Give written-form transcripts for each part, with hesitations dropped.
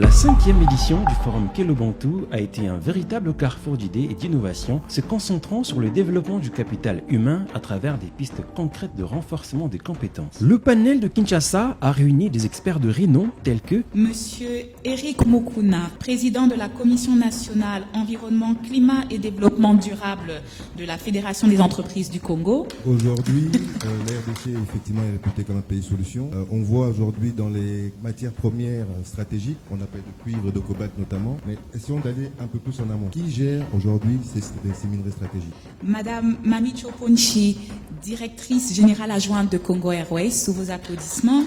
La 5e édition du Forum Kelobantou a été un véritable carrefour d'idées et d'innovations, se concentrant sur le développement du capital humain à travers des pistes concrètes de renforcement des compétences. Le panel de Kinshasa a réuni des experts de renom tels que Monsieur Eric Mokuna, président de la Commission nationale environnement, climat et développement durable de la Fédération des entreprises du Congo. Aujourd'hui, la RDC effectivement est réputée comme un pays solution. On voit aujourd'hui dans les matières premières stratégiques, on appelle de cuivre, de cobalt notamment, mais essayons d'aller un peu plus en amont. Qui gère aujourd'hui ces minerais stratégiques? Madame Mamicho Ponchi, directrice générale adjointe de Congo Airways, sous vos applaudissements.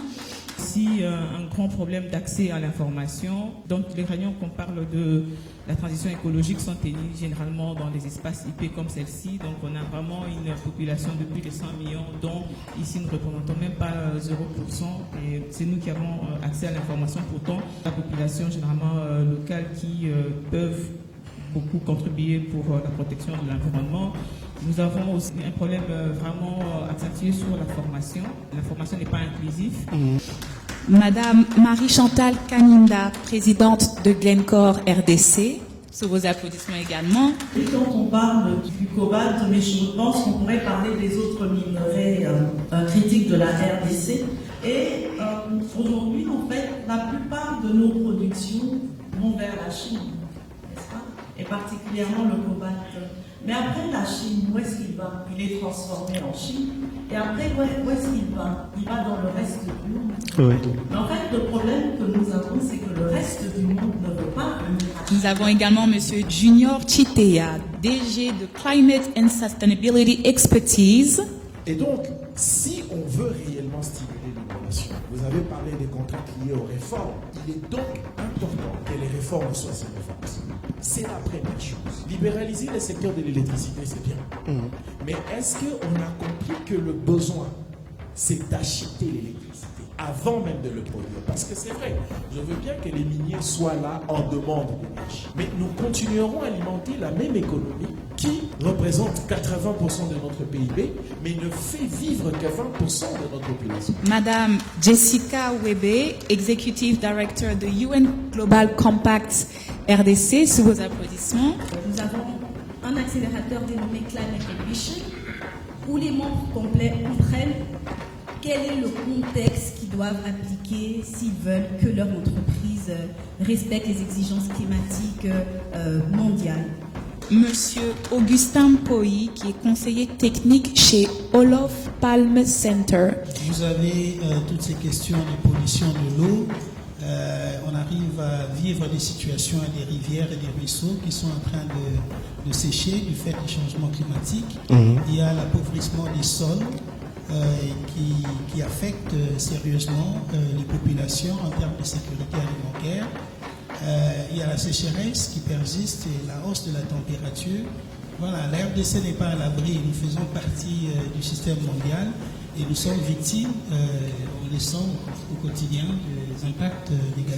Ici, un grand problème d'accès à l'information. Donc, les réunions qu'on parle de la transition écologique sont tenues généralement dans des espaces IP comme celle-ci. Donc, on a vraiment une population de plus de 100 millions, dont ici nous ne représentons même pas 0%. Et c'est nous qui avons accès à l'information. Pourtant, la population généralement locale qui peuvent beaucoup contribuer pour la protection de l'environnement. Nous avons aussi un problème vraiment accentué sur la formation. La formation n'est pas inclusive. Madame Marie-Chantal Kaninda, présidente de Glencore RDC, sous vos applaudissements également. Et quand on parle du cobalt, mais je pense qu'on pourrait parler des autres minerais critiques de la RDC. Et aujourd'hui, en fait, la plupart de nos productions vont vers la Chine, n'est-ce pas? Et particulièrement le cobalt. Mais après la Chine, où est-ce qu'il va? Il est transformé en Chine. Et après, où est-ce qu'il va? Il va dans le reste du monde. Oui. Mais en fait, le problème que nous avons, c'est que le reste du monde ne veut pas venir. Nous avons également Monsieur Junior Chitea, DG de Climate and Sustainability Expertise. Et donc, si on veut réellement stimuler l'innovation, vous avez parlé des contraintes liées aux réformes, il est donc important que les réformes soient ces réformes. C'est la première chose. Libéraliser le secteur de l'électricité, c'est bien. Mais est-ce qu'on a compris que le besoin, c'est d'acheter l'électricité avant même de le produire? Parce que c'est vrai, je veux bien que les miniers soient là en demande d'énergie. Mais nous continuerons à alimenter la même économie qui représente 80% de notre PIB, mais ne fait vivre que 20% de notre population. Madame Jessica Webe, Executive Director de UN Global Compact RDC, sous vos applaudissements. Nous avons un accélérateur dénommé Climate Ambition, où les membres complets comprennent quel est le contexte qu'ils doivent appliquer s'ils veulent que leur entreprise respecte les exigences climatiques mondiales. Monsieur Augustin Poi, qui est conseiller technique chez Olof Palme Center. Vous avez toutes ces questions de pollution de l'eau. On arrive à vivre des situations à des rivières et des ruisseaux qui sont en train de sécher du fait du changement climatique. Il y a l'appauvrissement des sols qui affecte sérieusement les populations en termes de sécurité alimentaire. Il y a la sécheresse qui persiste et la hausse de la température. Voilà, la RDC n'est pas à l'abri. Nous faisons partie du système mondial et nous sommes victimes, on les sent au quotidien, des impacts négatifs